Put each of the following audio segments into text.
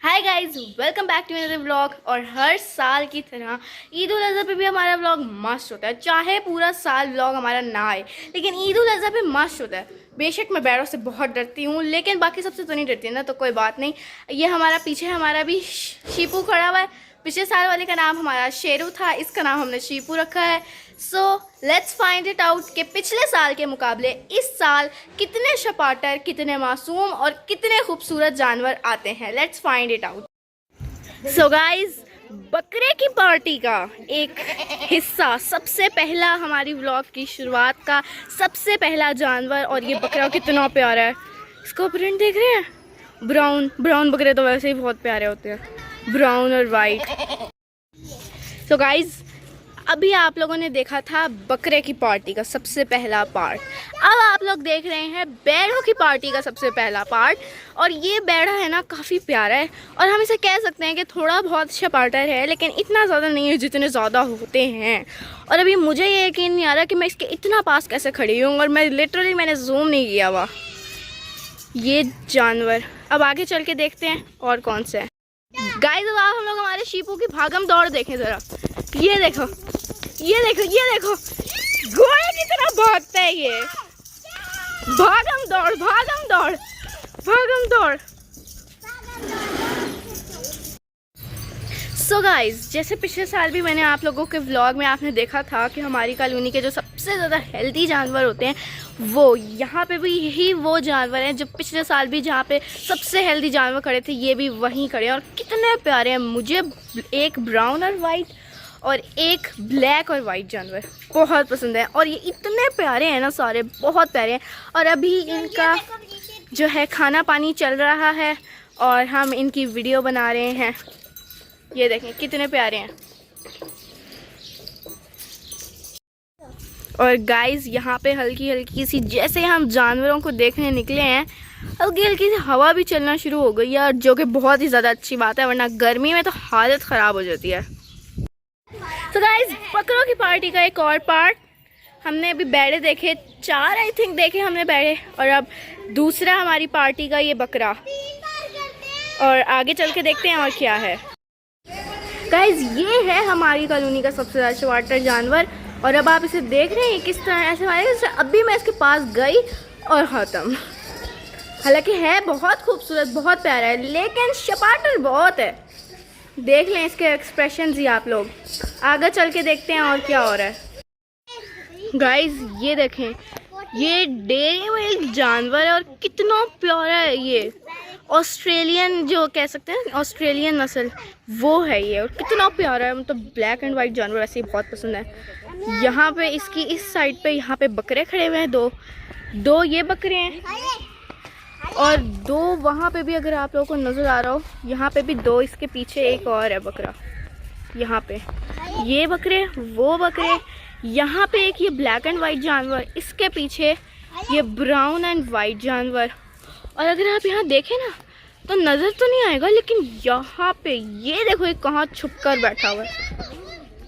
Hi guys, welcome back to another vlog. और हर साल की तरह ईद उल अज़हा पे भी हमारा व्लॉग मस्त होता है। चाहे पूरा साल व्लॉग हमारा ना आए, लेकिन ईद उल अज़हा पे मस्त होता है। बेशक मैं बैरों से बहुत डरती हूँ, लेकिन बाकी सबसे तो नहीं डरती ना, तो कोई बात नहीं। ये हमारा पीछे हमारा भी शीपू खड़ा हुआ है। पिछले साल वाले का नाम हमारा शेरू था, इसका नाम हमने शीपू रखा है। So let's find it out कि पिछले साल के मुकाबले इस साल कितने शपाटर, कितने मासूम और कितने खूबसूरत जानवर आते हैं। Let's find it out. So guys, बकरे की पार्टी का एक हिस्सा, सबसे पहला हमारी व्लॉग की शुरुआत का सबसे पहला जानवर। और ये बकरा कितना प्यारा है, इसका प्रिंट देख रहे हैं। ब्राउन ब्राउन बकरे तो वैसे ही बहुत प्यारे होते हैं, ब्राउन और वाइट। सो गाइज, अभी आप लोगों ने देखा था बकरे की पार्टी का सबसे पहला पार्ट। अब आप लोग देख रहे हैं बैलों की पार्टी का सबसे पहला पार्ट। और ये बैड़ा है ना, काफ़ी प्यारा है। और हम इसे कह सकते हैं कि थोड़ा बहुत शपाटर है, लेकिन इतना ज़्यादा नहीं है जितने ज़्यादा होते हैं। और अभी मुझे ये यकीन नहीं आ रहा कि मैं इसके इतना पास कैसे खड़ी हूँ, और मैंने जूम नहीं किया हुआ ये जानवर। अब आगे चल के देखते हैं और कौन से है। गाइस, अब आप हम लोग हमारे शीपू की भागम दौड़ देखें ज़रा। ये देखो, ये देखो, ये देखो, घोड़े की तरह भागता है ये। भागम दौड़, भागम दौड़, भागम दौड़। सो गाइज, जैसे पिछले साल भी मैंने आप लोगों के व्लॉग में आपने देखा था कि हमारी कॉलोनी के जो सबसे ज़्यादा हेल्दी जानवर होते हैं, वो यहाँ पे भी यही वो जानवर हैं जो पिछले साल भी जहाँ पे सबसे हेल्दी जानवर खड़े थे, ये भी वहीं खड़े हैं। और कितने प्यारे हैं। मुझे एक ब्राउन और वाइट और एक ब्लैक और वाइट जानवर बहुत पसंद है। और ये इतने प्यारे हैं ना, सारे बहुत प्यारे हैं। और अभी इनका जो है खाना पानी चल रहा है और हम इनकी वीडियो बना रहे हैं। ये देखें कितने प्यारे हैं। और गाइस, यहाँ पे हल्की हल्की सी, जैसे हम जानवरों को देखने निकले हैं, हल्की हल्की सी हवा भी चलना शुरू हो गई है, जो कि बहुत ही ज़्यादा अच्छी बात है, वरना गर्मी में तो हालत ख़राब हो जाती है। तो गाइस, बकरों की पार्टी का एक और पार्ट। हमने अभी बैड़े देखे, 4 आई थिंक देखे हमने बैड़े। और अब दूसरा हमारी पार्टी का ये बकरा। और आगे चल के देखते हैं और क्या है। गाइस, ये है हमारी कॉलोनी का सबसे ज़्यादा शपाटर जानवर। और अब आप इसे देख रहे हैं किस तरह ऐसे हमारे। अभी मैं इसके पास गई और ख़त्म। हालांकि है बहुत खूबसूरत, बहुत प्यारा है, लेकिन शपाटर बहुत है। देख लें इसके एक्सप्रेशंस ही आप लोग। आगे चल के देखते हैं और क्या हो रहा है। गाइस, ये देखें, ये डेयरी मिल्क जानवर है और कितना प्यारा है ये। ऑस्ट्रेलियन जो कह सकते हैं, ऑस्ट्रेलियन नस्ल वो है ये। और कितना प्यारा है, मतलब ब्लैक एंड वाइट जानवर ऐसे ही बहुत पसंद है। यहाँ पे इसकी इस साइड पे यहाँ पे बकरे खड़े हुए हैं, दो ये बकरे हैं। और 2 वहाँ पे भी, अगर आप लोगों को नज़र आ रहा हो, यहाँ पे भी 2, इसके पीछे एक और है बकरा। यहाँ पे ये बकरे, वो बकरे, यहाँ पे एक ये ब्लैक एंड वाइट जानवर, इसके पीछे ये ब्राउन एंड वाइट जानवर। और अगर आप यहाँ देखें ना, तो नज़र तो नहीं आएगा, लेकिन यहाँ पे ये देखो, ये कहाँ छुप कर बैठा हुआ है।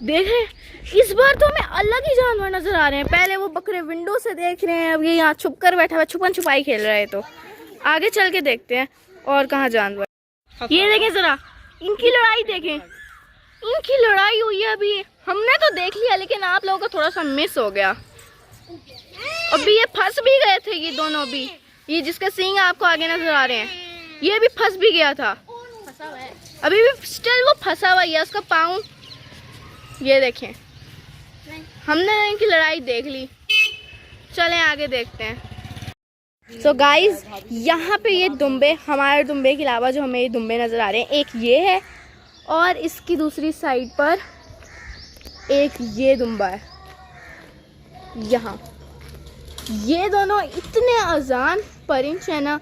देख रहे हैं, इस बार तो हमें अलग ही जानवर नज़र आ रहे हैं। पहले वो बकरे विंडो से देख रहे हैं, अब ये यहाँ छुप कर बैठा हुआ है, छुपन छुपाई खेल रहा है। तो आगे चल के देखते हैं और कहाँ जानवर। ये देखें ज़रा, इनकी लड़ाई देखें, इनकी लड़ाई हुई है अभी। हमने तो देख लिया, लेकिन आप लोगों को थोड़ा सा मिस हो गया। अभी ये फंस भी गए थे, ये दोनों भी। ये जिसके सींग आपको आगे नजर आ रहे हैं, ये भी फंस भी गया था। अभी भी स्टिल वो फंसा हुआ है, उसका पाँव। ये देखें, हमने इनकी लड़ाई देख ली। चलें आगे देखते हैं। सो गाइज, यहाँ पे ये दुम्बे, हमारे दुम्बे के अलावा जो हमें ये दुम्बे नज़र आ रहे हैं, एक ये है और इसकी दूसरी साइड पर एक ये दुम्बा है। यहाँ ये दोनों इतने आसान परिंच है ना,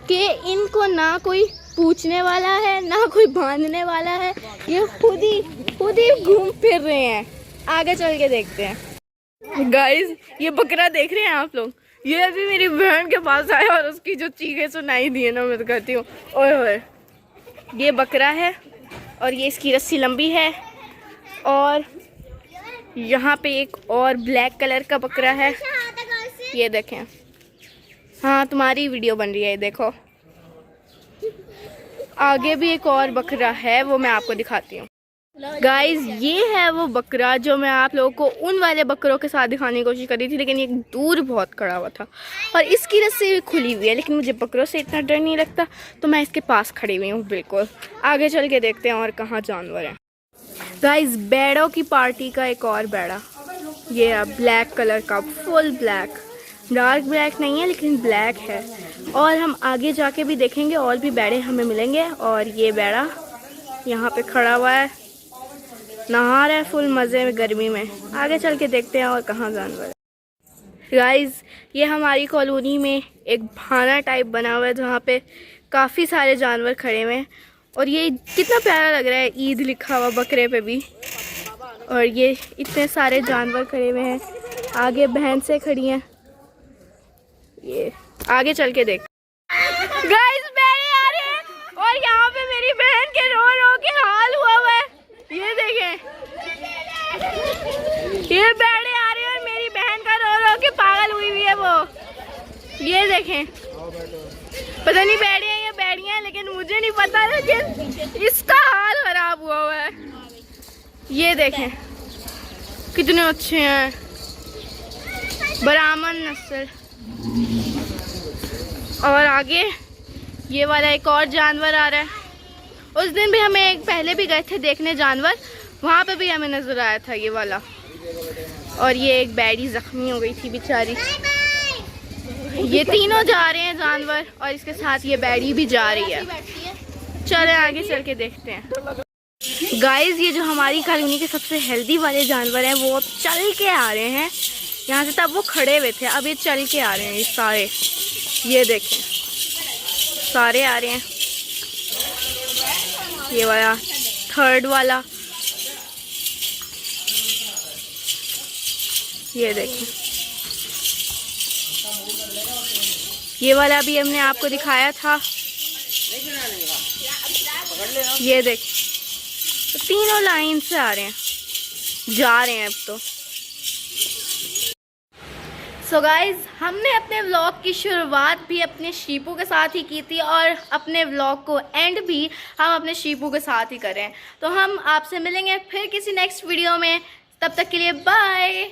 कि इनको ना कोई पूछने वाला है, ना कोई बांधने वाला है। ये खुद ही घूम फिर रहे हैं। आगे चल के देखते हैं। गाइज, ये बकरा देख रहे हैं आप लोग, ये अभी मेरी बहन के पास आया और उसकी जो चीखें सुनाई दी है ना, मैं तो कहती हूँ ओए होए। ये बकरा है और ये इसकी रस्सी लंबी है। और यहाँ पे एक और ब्लैक कलर का बकरा है, ये देखें। हाँ, तुम्हारी वीडियो बन रही है, देखो। आगे भी एक और बकरा है, वो मैं आपको दिखाती हूँ। गाइज ये है वो बकरा जो मैं आप लोगों को उन वाले बकरों के साथ दिखाने की कोशिश कर रही थी, लेकिन ये दूर बहुत खड़ा हुआ था और इसकी रस्सी भी खुली हुई है। लेकिन मुझे बकरों से इतना डर नहीं लगता, तो मैं इसके पास खड़ी हुई हूँ बिल्कुल। आगे चल के देखते हैं और कहाँ जानवर हैं। गाइज बैड़ों की पार्टी का एक और बैड़ा, ये है ब्लैक कलर का, फुल ब्लैक, डार्क ब्लैक नहीं है लेकिन ब्लैक है। और हम आगे जाके भी देखेंगे और भी बैड़े हमें मिलेंगे। और ये बैड़ा यहाँ पे खड़ा हुआ है, नहा रहा है फुल मज़े में गर्मी में। आगे चल के देखते हैं और कहाँ जानवर है। गाइज ये हमारी कॉलोनी में एक भाना टाइप बना हुआ है जहाँ पे काफ़ी सारे जानवर खड़े हुए हैं। और ये कितना प्यारा लग रहा है, ईद लिखा हुआ बकरे पे भी। और ये इतने सारे जानवर खड़े हुए हैं, आगे भैंसें खड़ी हैं। ये आगे चल के देख। गाइस बैड़े आ रहे हैं और यहाँ पे मेरी बहन के रो रो के हाल हुआ है। ये देखें, ये बैड़े आ रहे हैं और मेरी बहन का रो रो के पागल हुई है वो। ये देखें, पता नहीं बैड़े हैं या बैड़ियां हैं, लेकिन मुझे नहीं पता, लेकिन इसका हाल खराब हुआ है। ये देखें कितने अच्छे हैं, ब्राह्मण नस्ल। और आगे ये वाला एक और जानवर आ रहा है। उस दिन भी हमें एक पहले भी गए थे देखने जानवर, वहाँ पे भी हमें नजर आया था ये वाला। और ये एक बैड़ी जख्मी हो गई थी बेचारी। ये तीनों जा रहे हैं जानवर और इसके साथ ये बैड़ी भी जा रही है। चलें आगे चल के देखते हैं। गाइस ये जो हमारी कॉलोनी के सबसे हेल्दी वाले जानवर हैं वो अब चल के आ रहे हैं। यहाँ से तब वो खड़े हुए थे, अब ये चल के आ रहे हैं ये सारे। ये देखें सारे आ रहे हैं। ये वाला थर्ड वाला, ये देखें, ये वाला भी हमने आपको दिखाया था। ये देखें तो तीनों लाइन से आ रहे हैं, जा रहे हैं अब तो। सो गाइज हमने अपने व्लॉग की शुरुआत भी अपने शीपू के साथ ही की थी और अपने व्लॉग को एंड भी हम अपने शीपू के साथ ही करें। तो हम आपसे मिलेंगे फिर किसी नेक्स्ट वीडियो में, तब तक के लिए बाय।